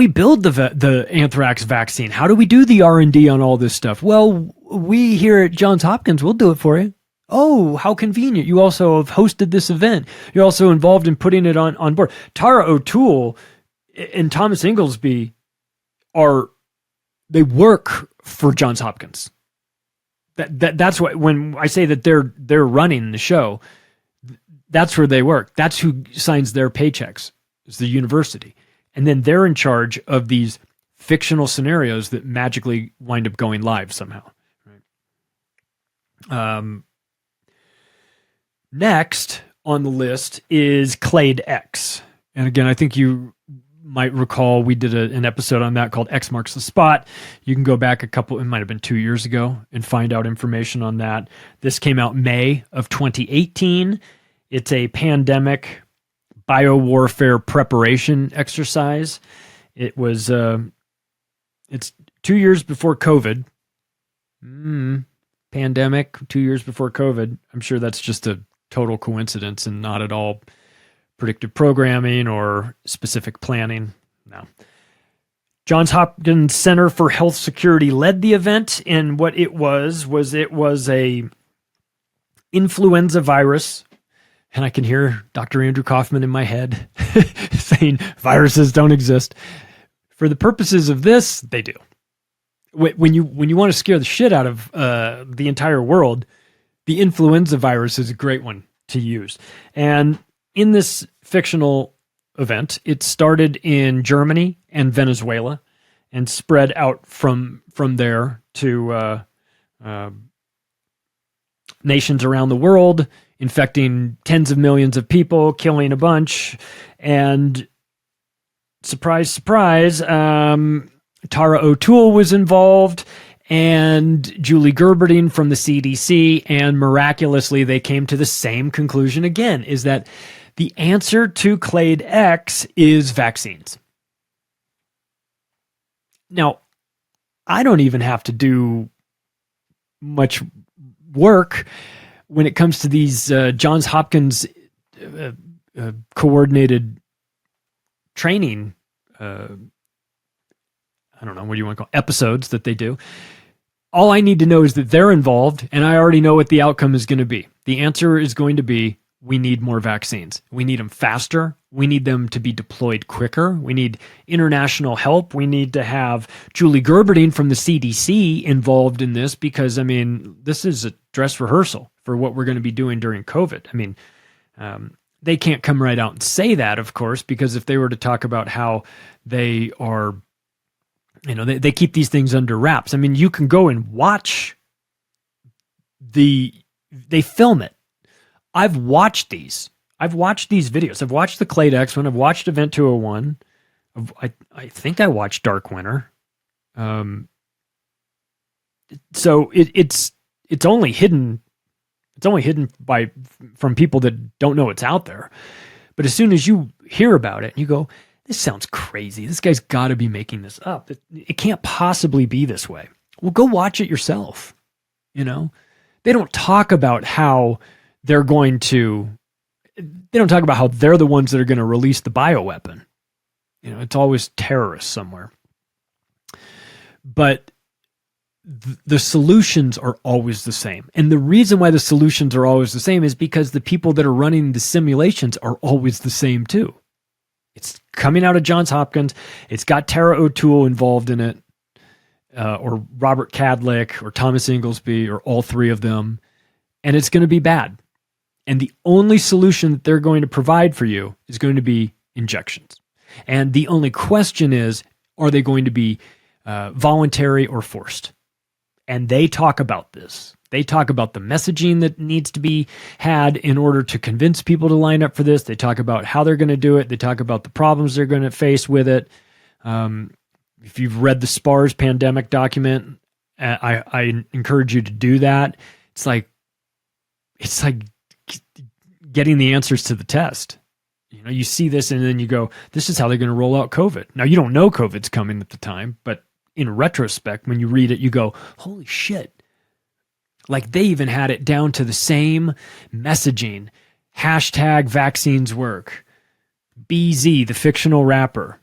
build the anthrax vaccine? How do we do the R&D on all this stuff? Well, we here at Johns Hopkins will do it for you. Oh, how convenient. You also have hosted this event. You're also involved in putting it on board. Tara O'Toole and Thomas Inglesby they work for Johns Hopkins. That's what, when I say that they're running the show, that's where they work. That's who signs their paychecks. It's the university. And then they're in charge of these fictional scenarios that magically wind up going live somehow. Right? Next on the list is Clade X. And again, I think you might recall we did an episode on that called X Marks the Spot. You can go back it might have been 2 years ago, and find out information on that. This came out May of 2018. It's a pandemic biowarfare preparation exercise. It was, it's 2 years before COVID. Pandemic, 2 years before COVID. I'm sure that's just a total coincidence and not at all predictive programming or specific planning. No. Johns Hopkins Center for Health Security led the event, and what it was a influenza virus. And I can hear Dr. Andrew Kaufman in my head saying viruses don't exist. For the purposes of this, they do. When you want to scare the shit out of the entire world, the influenza virus is a great one to use. And in this fictional event, it started in Germany and Venezuela and spread out from there to nations around the world, infecting tens of millions of people, killing a bunch. And surprise, surprise, Tara O'Toole was involved and Julie Gerberding from the CDC. And miraculously, they came to the same conclusion again, is that the answer to Clade X is vaccines. Now, I don't even have to do much work when it comes to these Johns Hopkins coordinated training, I don't know, what do you want to call it, episodes that they do. All I need to know is that they're involved, and I already know what the outcome is going to be. The answer is going to be, we need more vaccines. We need them faster. We need them to be deployed quicker. We need international help. We need to have Julie Gerberding from the CDC involved in this because, I mean, this is a dress rehearsal for what we're going to be doing during COVID. I mean, they can't come right out and say that, of course, because if they were to talk about how they are, you know, they keep these things under wraps. I mean, you can go and watch they film it. I've watched these videos. I've watched the Clade X one. I've watched Event 201. I think I watched Dark Winter. So it's only hidden. It's only hidden from people that don't know it's out there. But as soon as you hear about it, you go, this sounds crazy. This guy's got to be making this up. It can't possibly be this way. Well, go watch it yourself. You know, they don't talk about how they're going to, they don't talk about how they're the ones that are going to release the bioweapon. You know, it's always terrorists somewhere. But the solutions are always the same. And the reason why the solutions are always the same is because the people that are running the simulations are always the same too. It's coming out of Johns Hopkins. It's got Tara O'Toole involved in it, or Robert Cadlick, or Thomas Inglesby, or all three of them. And it's going to be bad. And the only solution that they're going to provide for you is going to be injections. And the only question is, are they going to be voluntary or forced? And they talk about this. They talk about the messaging that needs to be had in order to convince people to line up for this. They talk about how they're going to do it. They talk about the problems they're going to face with it. If you've read the SPARS pandemic document, I encourage you to do that. It's like getting the answers to the test. You know, you see this and then you go, this is how they're going to roll out COVID. Now, you don't know COVID's coming at the time, but in retrospect, when you read it, you go, holy shit. Like they even had it down to the same messaging. Hashtag vaccines work. BZ, the fictional rapper.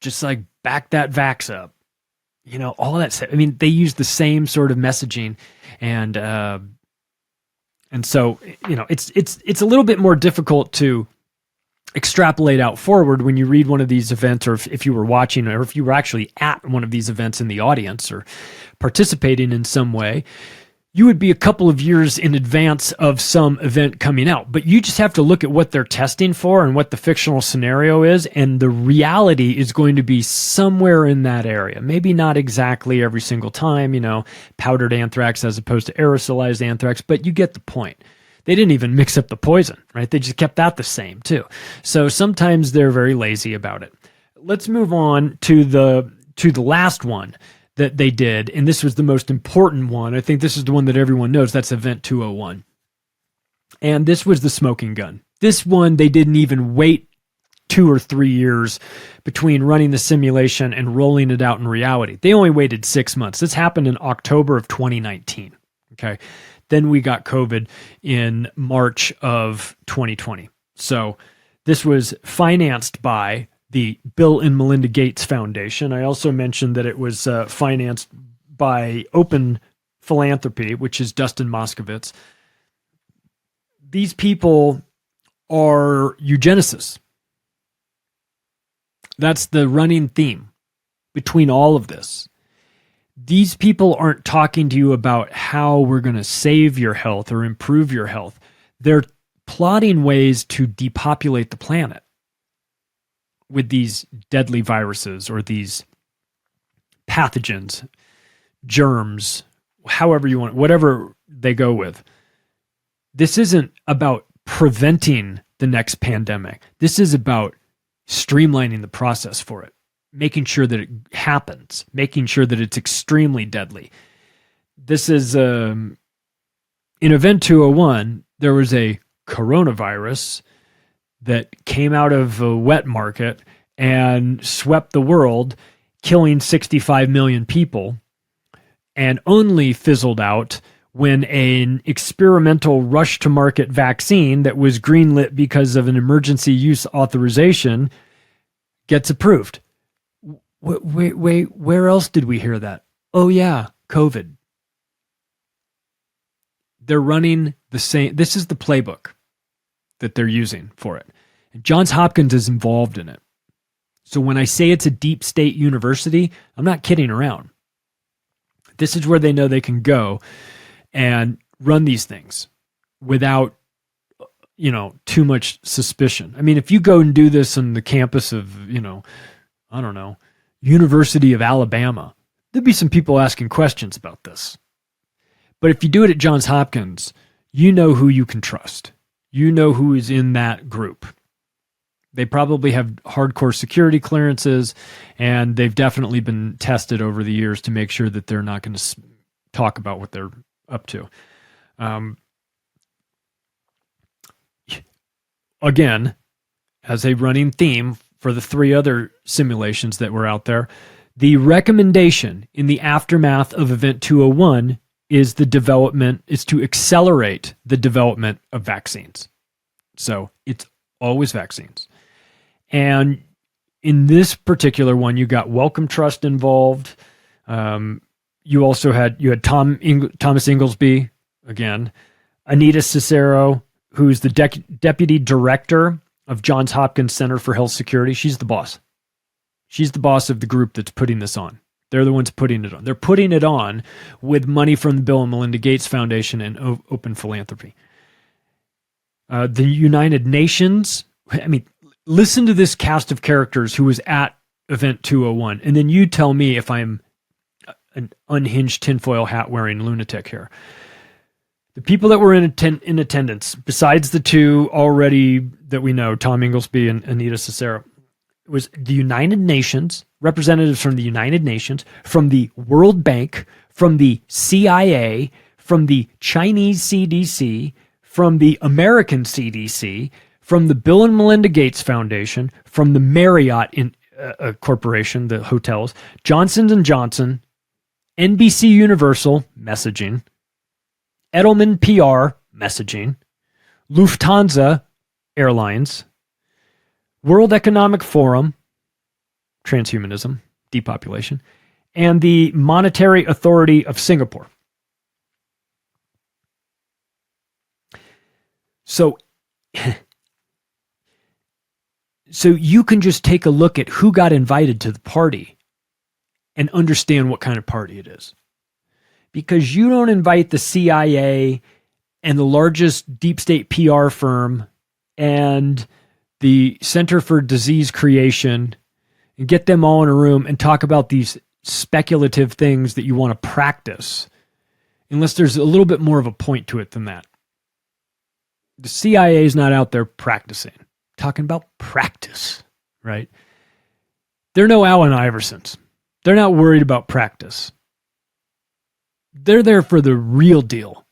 Just like back that vax up. You know, all that stuff. I mean, they use the same sort of messaging. And so, you know, it's a little bit more difficult to extrapolate out forward when you read one of these events, or if you were watching, or if you were actually at one of these events in the audience or participating in some way. You would be a couple of years in advance of some event coming out, but you just have to look at what they're testing for and what the fictional scenario is, and the reality is going to be somewhere in that area. Maybe not exactly every single time, you know, powdered anthrax as opposed to aerosolized anthrax, but you get the point. They didn't even mix up the poison, right? They just kept that the same too. So sometimes they're very lazy about it. Let's move on to the last one that they did, and this was the most important one. I think this is the one that everyone knows. That's Event 201. And this was the smoking gun. This one, they didn't even wait 2 or 3 years between running the simulation and rolling it out in reality. They only waited 6 months. This happened in October of 2019. Okay. Then we got COVID in March of 2020. So this was financed by the Bill and Melinda Gates Foundation. I also mentioned that it was financed by Open Philanthropy, which is Dustin Moskovitz. These people are eugenicists. That's the running theme between all of this. These people aren't talking to you about how we're going to save your health or improve your health. They're plotting ways to depopulate the planet with these deadly viruses or these pathogens, germs, however you want, whatever they go with. This isn't about preventing the next pandemic. This is about streamlining the process for it, making sure that it happens, making sure that it's extremely deadly. This is, in Event 201, there was a coronavirus that came out of a wet market and swept the world, killing 65 million people, and only fizzled out when an experimental rush-to-market vaccine that was greenlit because of an emergency use authorization gets approved. Wait, where else did we hear that? Oh yeah, COVID. They're running the same. This is the playbook that they're using for it. And Johns Hopkins is involved in it. So when I say it's a deep state university, I'm not kidding around. This is where they know they can go and run these things without, too much suspicion. I mean, if you go and do this on the campus of, I don't know, University of Alabama, there'd be some people asking questions about this. But if you do it at Johns Hopkins, you know who you can trust. You know who is in that group. They probably have hardcore security clearances, and they've definitely been tested over the years to make sure that they're not going to talk about what they're up to. Again, as a running theme for the 3 other simulations that were out there, the recommendation in the aftermath of Event 201 is to accelerate the development of vaccines. So it's always vaccines. And in this particular one, you got Wellcome Trust involved. You also had Thomas Inglesby again, Anita Cicero, who's the deputy director of Johns Hopkins Center for Health Security. She's the boss. She's the boss of the group that's putting this on. They're the ones putting it on. They're putting it on with money from the Bill and Melinda Gates Foundation and Open Philanthropy. The United Nations, listen to this cast of characters who was at Event 201, and then you tell me if I'm an unhinged tinfoil hat wearing lunatic here. The people that were in attendance, besides the 2 already that we know, Tom Inglesby and Anita Cicero, was the United Nations, representatives from the United Nations, from the World Bank, from the CIA, from the Chinese CDC, from the American CDC, from the Bill and Melinda Gates Foundation, from the Marriott Corporation, the hotels, Johnson & Johnson, NBC Universal messaging, Edelman PR messaging, Lufthansa Airlines, World Economic Forum, transhumanism, depopulation, and the Monetary Authority of Singapore. So you can just take a look at who got invited to the party and understand what kind of party it is. Because you don't invite the CIA and the largest deep state PR firm and the Center for Disease Creation and get them all in a room and talk about these speculative things that you want to practice, unless there's a little bit more of a point to it than that. The CIA is not out there practicing, talking about practice, right? They're no Allen Iversons. They're not worried about practice. They're there for the real deal,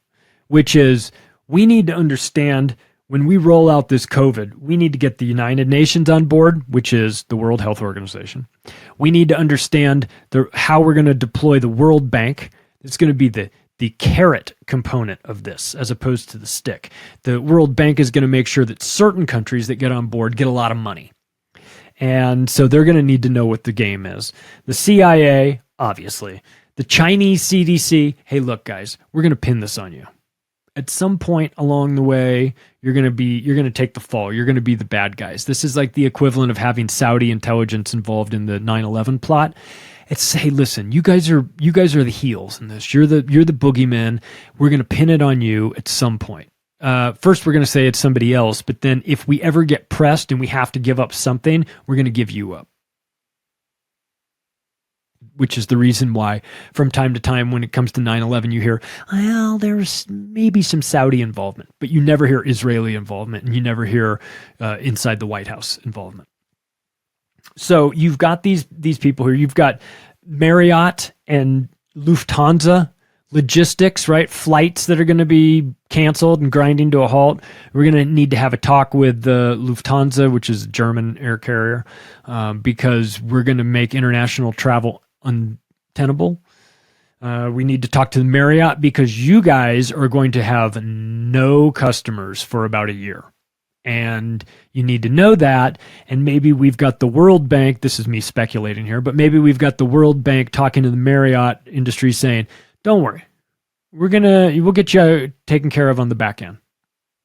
which is we need to understand when we roll out this COVID, we need to get the United Nations on board, which is the World Health Organization. We need to understand how we're going to deploy the World Bank. It's going to be the carrot component of this as opposed to the stick. The World Bank is going to make sure that certain countries that get on board get a lot of money. And so they're going to need to know what the game is. The CIA, obviously. The Chinese CDC, hey, look, guys, we're going to pin this on you. At some point along the way, you're going to take the fall. You're going to be the bad guys. This is like the equivalent of having Saudi intelligence involved in the 9/11 plot. It's, hey, listen, you guys are the heels in this. You're the boogeyman. We're going to pin it on you at some point. First, we're going to say it's somebody else, but then if we ever get pressed and we have to give up something, we're going to give you up. Which is the reason why from time to time when it comes to 9/11, you hear, well, there's maybe some Saudi involvement, but you never hear Israeli involvement and you never hear inside the White House involvement. So you've got these people here. You've got Marriott and Lufthansa logistics, right? Flights that are going to be canceled and grinding to a halt. We're going to need to have a talk with the Lufthansa, which is a German air carrier, because we're going to make international travel untenable. We need to talk to the Marriott because you guys are going to have no customers for about a year. And you need to know that. And maybe we've got the World Bank, this is me speculating here, but maybe we've got the World Bank talking to the Marriott industry saying, don't worry, we'll get you taken care of on the back end.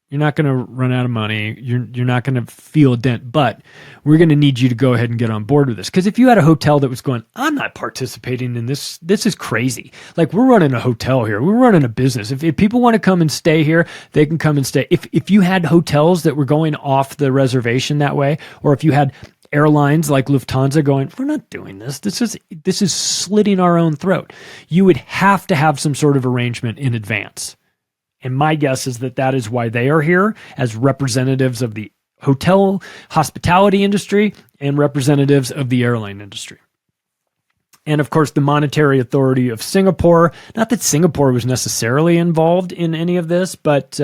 You're not going to run out of money. You're not going to feel a dent, but we're going to need you to go ahead and get on board with this. Because if you had a hotel that was going, I'm not participating in this. This is crazy. Like, we're running a hotel here. We're running a business. If people want to come and stay here, they can come and stay. If you had hotels that were going off the reservation that way, or if you had airlines like Lufthansa going, we're not doing this. This is slitting our own throat. You would have to have some sort of arrangement in advance. And my guess is that is why they are here as representatives of the hotel hospitality industry and representatives of the airline industry. And of course, the Monetary Authority of Singapore. Not that Singapore was necessarily involved in any of this, but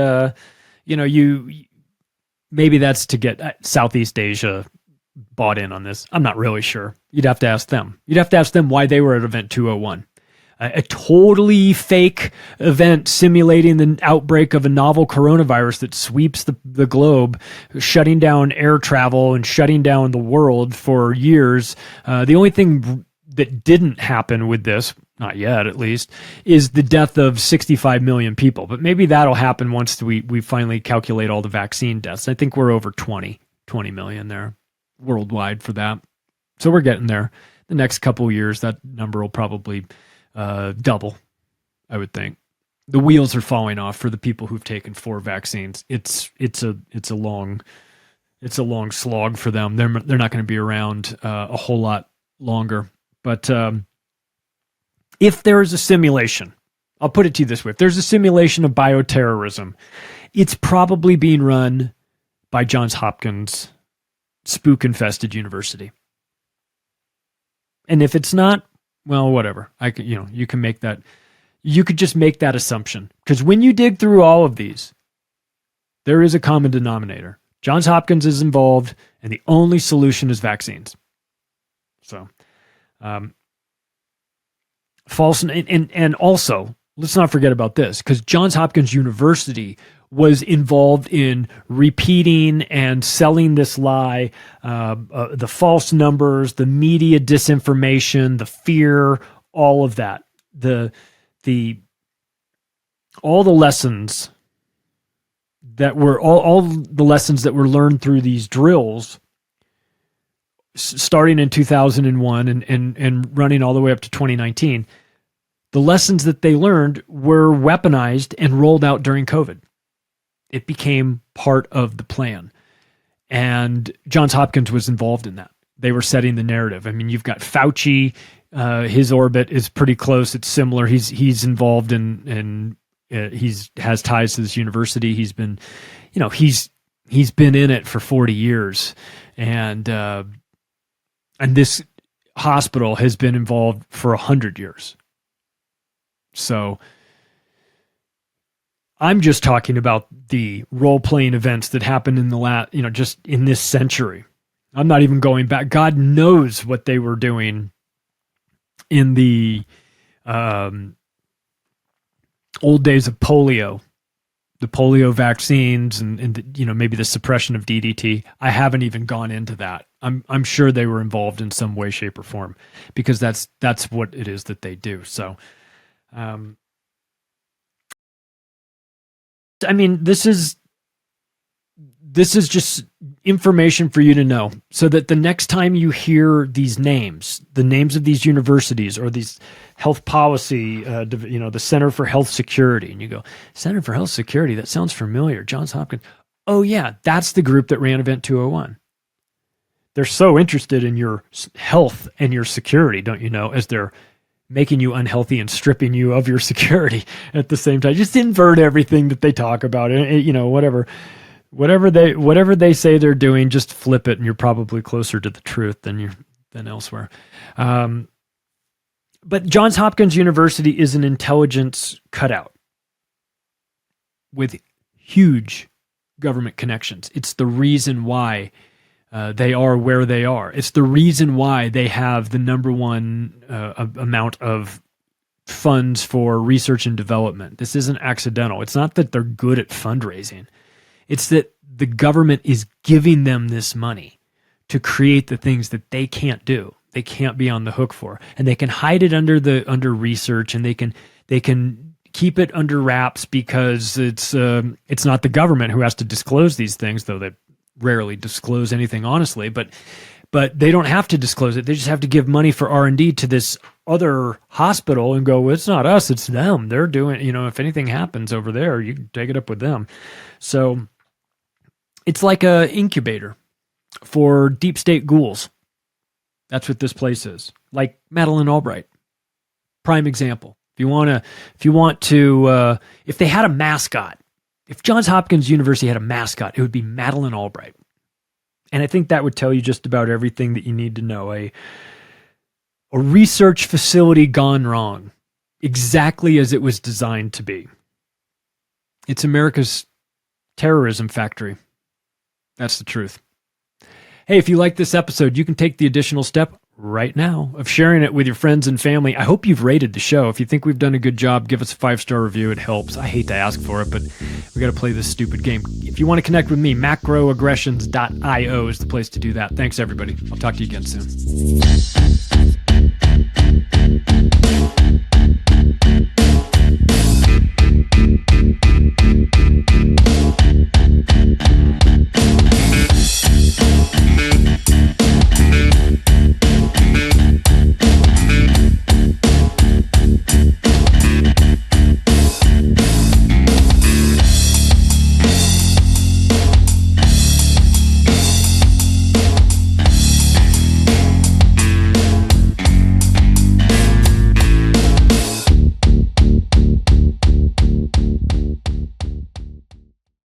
maybe that's to get Southeast Asia bought in on this. I'm not really sure. You'd have to ask them. You'd have to ask them why they were at Event 201. A totally fake event simulating the outbreak of a novel coronavirus that sweeps the globe, shutting down air travel and shutting down the world for years. The only thing that didn't happen with this, not yet at least, is the death of 65 million people. But maybe that'll happen once we finally calculate all the vaccine deaths. I think we're over 20 million there worldwide for that. So we're getting there. The next couple of years, that number will probably double, I would think. The wheels are falling off for the people who've taken 4 vaccines. It's a long slog for them. They're not going to be around a whole lot longer. But if there is a simulation, I'll put it to you this way: if there's a simulation of bioterrorism, it's probably being run by Johns Hopkins spook-infested university. And if it's not, well, whatever. You can make that. You could just make that assumption, because when you dig through all of these, there is a common denominator. Johns Hopkins is involved, and the only solution is vaccines. So, false, and also let's not forget about this, because Johns Hopkins University was involved in repeating and selling this lie, the false numbers, the media disinformation, the fear, all of that, all the lessons that were all the lessons that were learned through these drills, starting in 2001 and running all the way up to 2019. The lessons that they learned were weaponized and rolled out during COVID. It became part of the plan. And Johns Hopkins was involved in that. They were setting the narrative. I mean, you've got Fauci, his orbit is pretty close. It's similar. He's involved in has ties to this university. He's been, he's been in it for 40 years. And this hospital has been involved for 100 years. So I'm just talking about the role-playing events that happened in the last, just in this century. I'm not even going back. God knows what they were doing in the old days of polio, the polio vaccines, and maybe the suppression of DDT. I haven't even gone into that. I'm sure they were involved in some way, shape, or form, because that's what it is that they do. So, I mean, this is just information for you to know, so that the next time you hear these names, the names of these universities or these health policy, the Center for Health Security, and you go, Center for Health Security, that sounds familiar. Johns Hopkins. Oh yeah, that's the group that ran Event 201. They're so interested in your health and your security, don't you know, as they're making you unhealthy and stripping you of your security at the same time. Just invert everything that they talk about, whatever they say they're doing, just flip it, and you're probably closer to the truth than elsewhere. But Johns Hopkins University is an intelligence cutout with huge government connections. It's the reason why they are where they are. It's the reason why they have the number one amount of funds for research and development. This isn't accidental. It's not that they're good at fundraising. It's that the government is giving them this money to create the things that they can't do. They can't be on the hook for, and they can hide it under research, and they can keep it under wraps because it's not the government who has to disclose these things, though they rarely disclose anything honestly. But they don't have to disclose it. They just have to give money for R&D to this other hospital and go, well, it's not us, it's them. They're doing, if anything happens over there, you can take it up with them. So it's like a incubator for deep state ghouls. That's what this place is. Like Madeleine Albright, prime example. If they had a mascot, if Johns Hopkins University had a mascot, it would be Madeleine Albright. And I think that would tell you just about everything that you need to know. A research facility gone wrong, exactly as it was designed to be. It's America's terrorism factory. That's the truth. Hey, if you like this episode, you can take the additional step right now of sharing it with your friends and family. I hope you've rated the show. If you think we've done a good job, give us a 5-star review. It helps. I hate to ask for it, but we got to play this stupid game. If you want to connect with me, macroaggressions.io is the place to do that. Thanks, everybody. I'll talk to you again soon.